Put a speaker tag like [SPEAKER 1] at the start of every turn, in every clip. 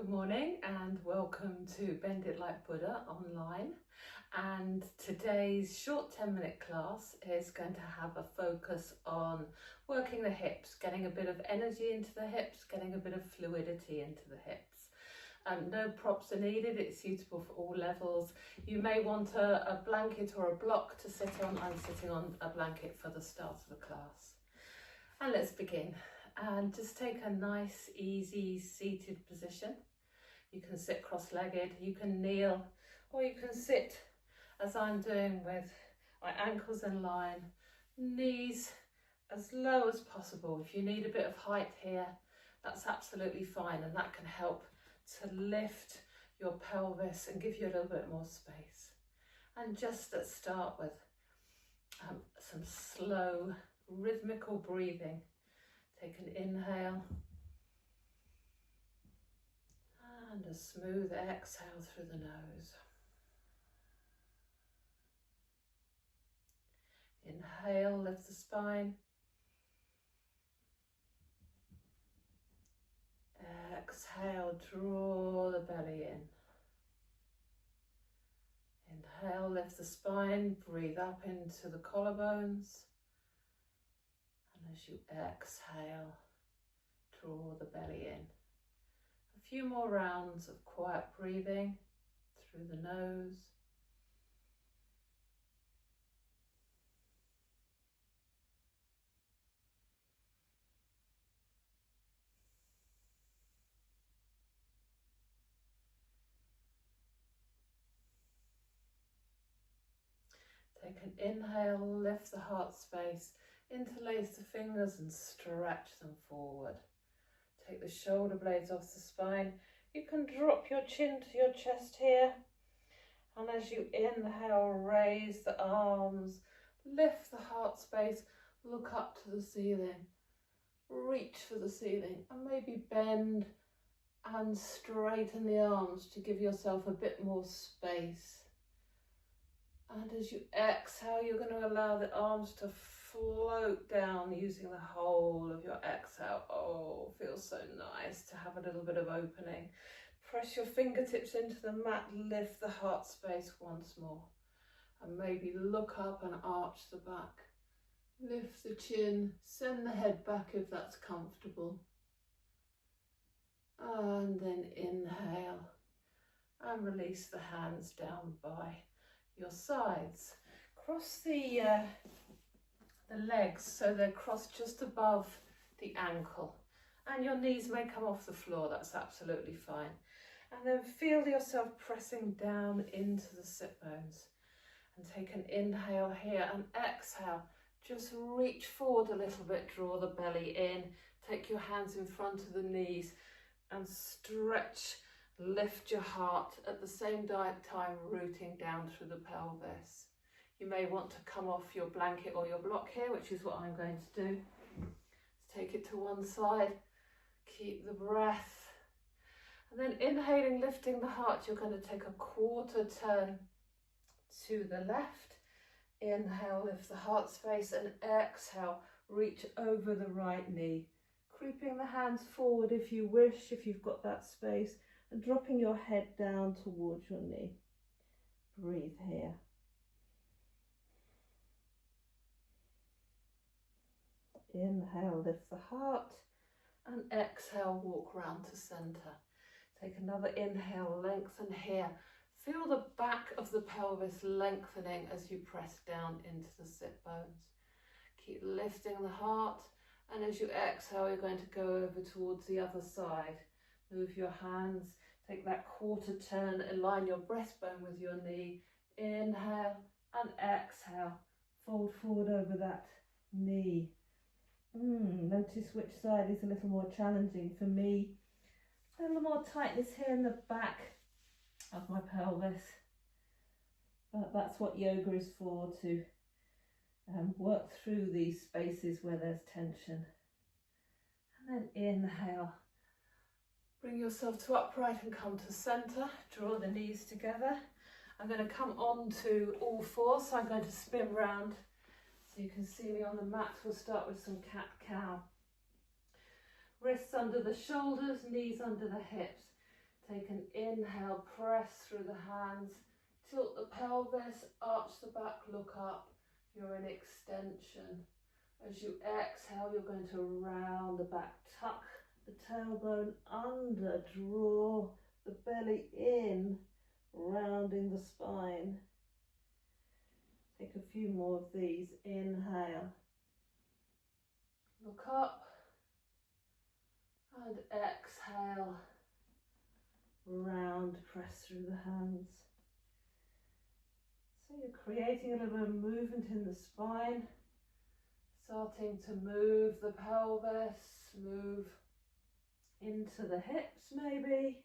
[SPEAKER 1] Good morning and welcome to Bend It Like Buddha online, and today's short 10-minute class is going to have a focus on working the hips, getting a bit of energy into the hips, getting a bit of fluidity into the hips. No props are needed, it's suitable for all levels. You may want a blanket or a block to sit on. I'm sitting on a blanket for the start of the class. And let's begin. And just take a nice, easy, seated position. You can sit cross-legged, you can kneel, or you can sit as I'm doing with my ankles in line, knees as low as possible. If you need a bit of height here, that's absolutely fine, and that can help to lift your pelvis and give you a little bit more space. And just let's start with some slow, rhythmical breathing. Take an inhale and a smooth exhale through the nose. Inhale, lift the spine. Exhale, draw the belly in. Inhale, lift the spine, breathe up into the collarbones. And as you exhale, draw the belly in. A few more rounds of quiet breathing through the nose. Take an inhale, lift the heart space, interlace the fingers and stretch them forward. Take the shoulder blades off the spine. You can drop your chin to your chest here. And as you inhale, raise the arms, lift the heart space, look up to the ceiling, reach for the ceiling, and maybe bend and straighten the arms to give yourself a bit more space. And as you exhale, you're going to allow the arms to float down using the whole of your exhale. Oh, feels so nice to have a little bit of opening. Press your fingertips into the mat, lift the heart space once more. And maybe look up and arch the back. Lift the chin, send the head back if that's comfortable. And then inhale and release the hands down by your sides. Cross the legs so they're crossed just above the ankle, and your knees may come off the floor, that's absolutely fine. And then feel yourself pressing down into the sit bones, and take an inhale here and exhale. Just reach forward a little bit, draw the belly in, take your hands in front of the knees and stretch. Lift your heart at the same time, rooting down through the pelvis. You may want to come off your blanket or your block here, which is what I'm going to do. Let's take it to one side, keep the breath. And then inhaling, lifting the heart, you're going to take a quarter turn to the left. Inhale, lift the heart space, and exhale, reach over the right knee. Creeping the hands forward if you wish, if you've got that space. And dropping your head down towards your knee. Breathe here. Inhale, lift the heart, and exhale, walk round to center. Take another inhale, lengthen here. Feel the back of the pelvis lengthening as you press down into the sit bones. Keep lifting the heart, and as you exhale, you're going to go over towards the other side. Move your hands, take that quarter turn, align your breastbone with your knee. Inhale and exhale, fold forward over that knee. Notice which side is a little more challenging for me. A little more tightness here in the back of my pelvis. But that's what yoga is for, to work through these spaces where there's tension. And then inhale. Bring yourself to upright and come to center. Draw the knees together. I'm going to come on to all fours, so I'm going to spin round so you can see me on the mat. We'll start with some cat-cow. Wrists under the shoulders, knees under the hips. Take an inhale, press through the hands, tilt the pelvis, arch the back, look up. You're in extension. As you exhale, you're going to round the back, tuck the tailbone under, draw the belly in, rounding the spine. Take a few more of these. Inhale, look up, and exhale, round, press through the hands. So you're creating a little bit of movement in the spine, starting to move the pelvis, move into the hips maybe.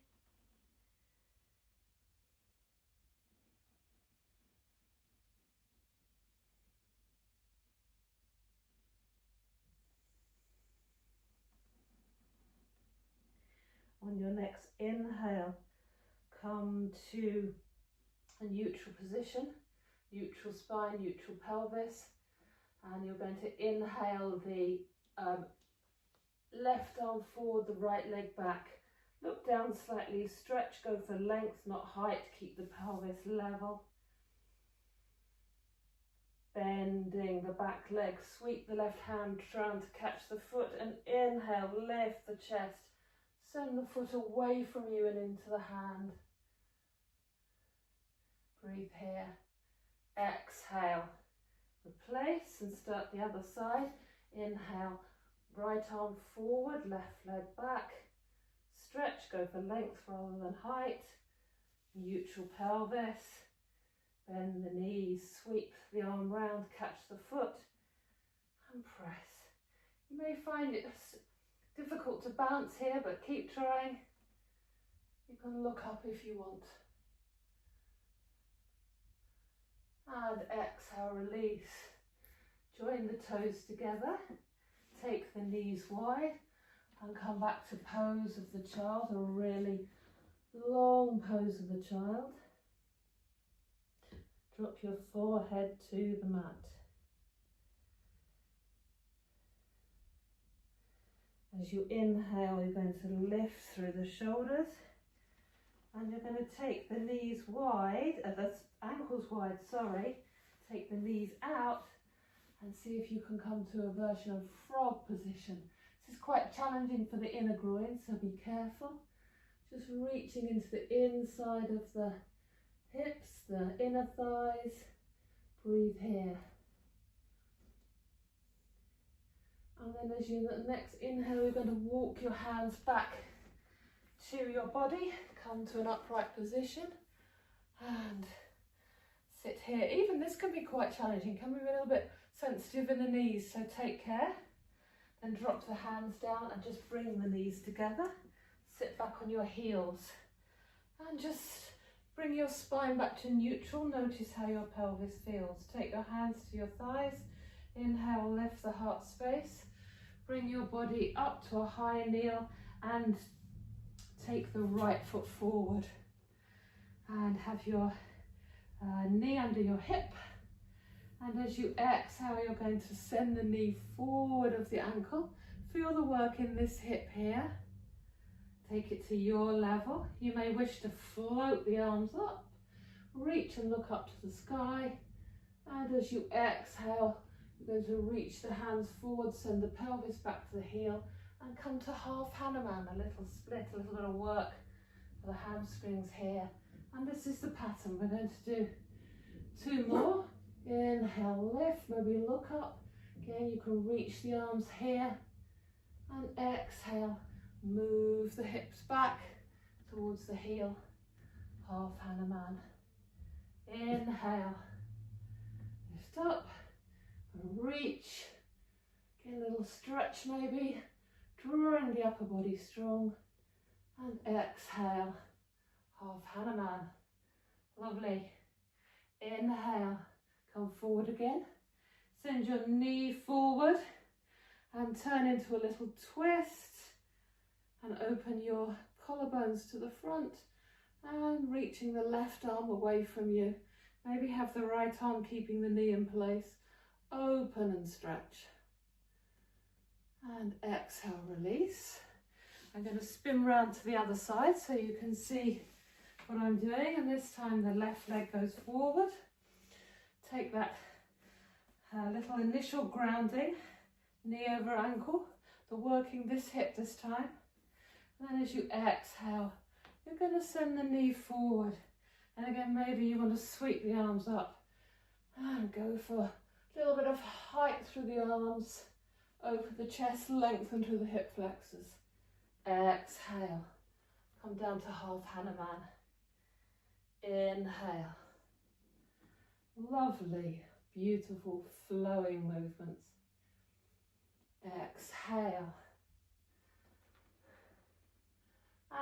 [SPEAKER 1] On your next inhale, come to a neutral position, neutral spine, neutral pelvis, and you're going to inhale the left arm forward, the right leg back. Look down slightly, stretch, go for length, not height, keep the pelvis level. Bending the back leg, sweep the left hand round to catch the foot, and inhale, lift the chest. Send the foot away from you and into the hand. Breathe here. Exhale. Replace and start the other side. Inhale. Right arm forward, left leg back. Stretch, go for length rather than height. Neutral pelvis. Bend the knees, sweep the arm round, catch the foot and press. You may find it difficult to bounce here, but keep trying. You can look up if you want. And exhale, release. Join the toes together. Take the knees wide and come back to pose of the child, a really long pose of the child. Drop your forehead to the mat. As you inhale, you're going to lift through the shoulders, and you're going to take the knees wide, the ankles wide, sorry. Take the knees out and see if you can come to a version of frog position. This is quite challenging for the inner groin, so be careful. Just reaching into the inside of the hips, the inner thighs. Breathe here. And then as you next inhale, you're going to walk your hands back to your body. Come to an upright position and sit here. Even this can be quite challenging. Can be a little bit sensitive in the knees, so take care. Then drop the hands down and just bring the knees together. Sit back on your heels and just bring your spine back to neutral. Notice how your pelvis feels. Take your hands to your thighs. Inhale, lift the heart space. Bring your body up to a high kneel and take the right foot forward. And have your knee under your hip. And as you exhale, you're going to send the knee forward of the ankle. Feel the work in this hip here. Take it to your level. You may wish to float the arms up. Reach and look up to the sky. And as you exhale, you're going to reach the hands forward, send the pelvis back to the heel, and come to half Hanuman, a little split, a little bit of work for the hamstrings here. And this is the pattern. We're going to do 2 more. Inhale, lift, maybe look up. Again, you can reach the arms here. And exhale, move the hips back towards the heel. Half Hanuman. Inhale, lift up. Reach, get a little stretch maybe, drawing the upper body strong, and exhale, half Hanuman. Lovely. Inhale, come forward again, send your knee forward and turn into a little twist and open your collarbones to the front and reaching the left arm away from you. Maybe have the right arm keeping the knee in place. Open and stretch. And exhale, release. I'm going to spin round to the other side so you can see what I'm doing, and this time the left leg goes forward. Take that little initial grounding, knee over ankle, the working this hip this time. And then as you exhale, you're going to send the knee forward. And again, maybe you want to sweep the arms up and go for a little bit of height through the arms, over the chest, lengthen through the hip flexors. Exhale, come down to half Hanuman. Inhale. Lovely, beautiful, flowing movements. Exhale.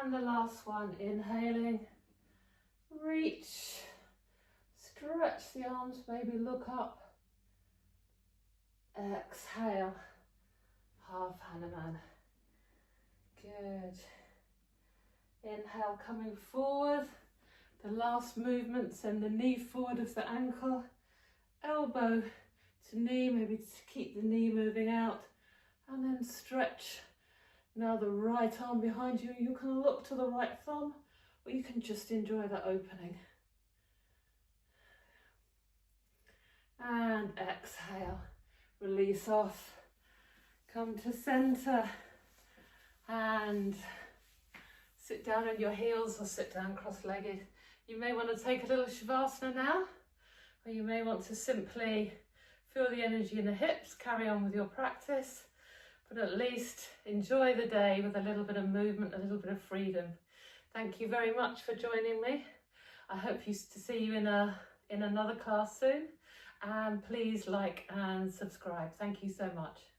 [SPEAKER 1] And the last one, inhaling. Reach, stretch the arms, maybe look up. Exhale, half Hanuman. Good. Inhale, coming forward. The last movement, send the knee forward of the ankle, elbow to knee, maybe to keep the knee moving out, and then stretch. Now the right arm behind you, you can look to the right thumb, or you can just enjoy that opening. And exhale, release off, come to center, and sit down on your heels or sit down cross-legged. You may want to take a little Shavasana now, or you may want to simply feel the energy in the hips, carry on with your practice, but at least enjoy the day with a little bit of movement, a little bit of freedom. Thank you very much for joining me. I hope to see you in another class soon, and please like and subscribe. Thank you so much.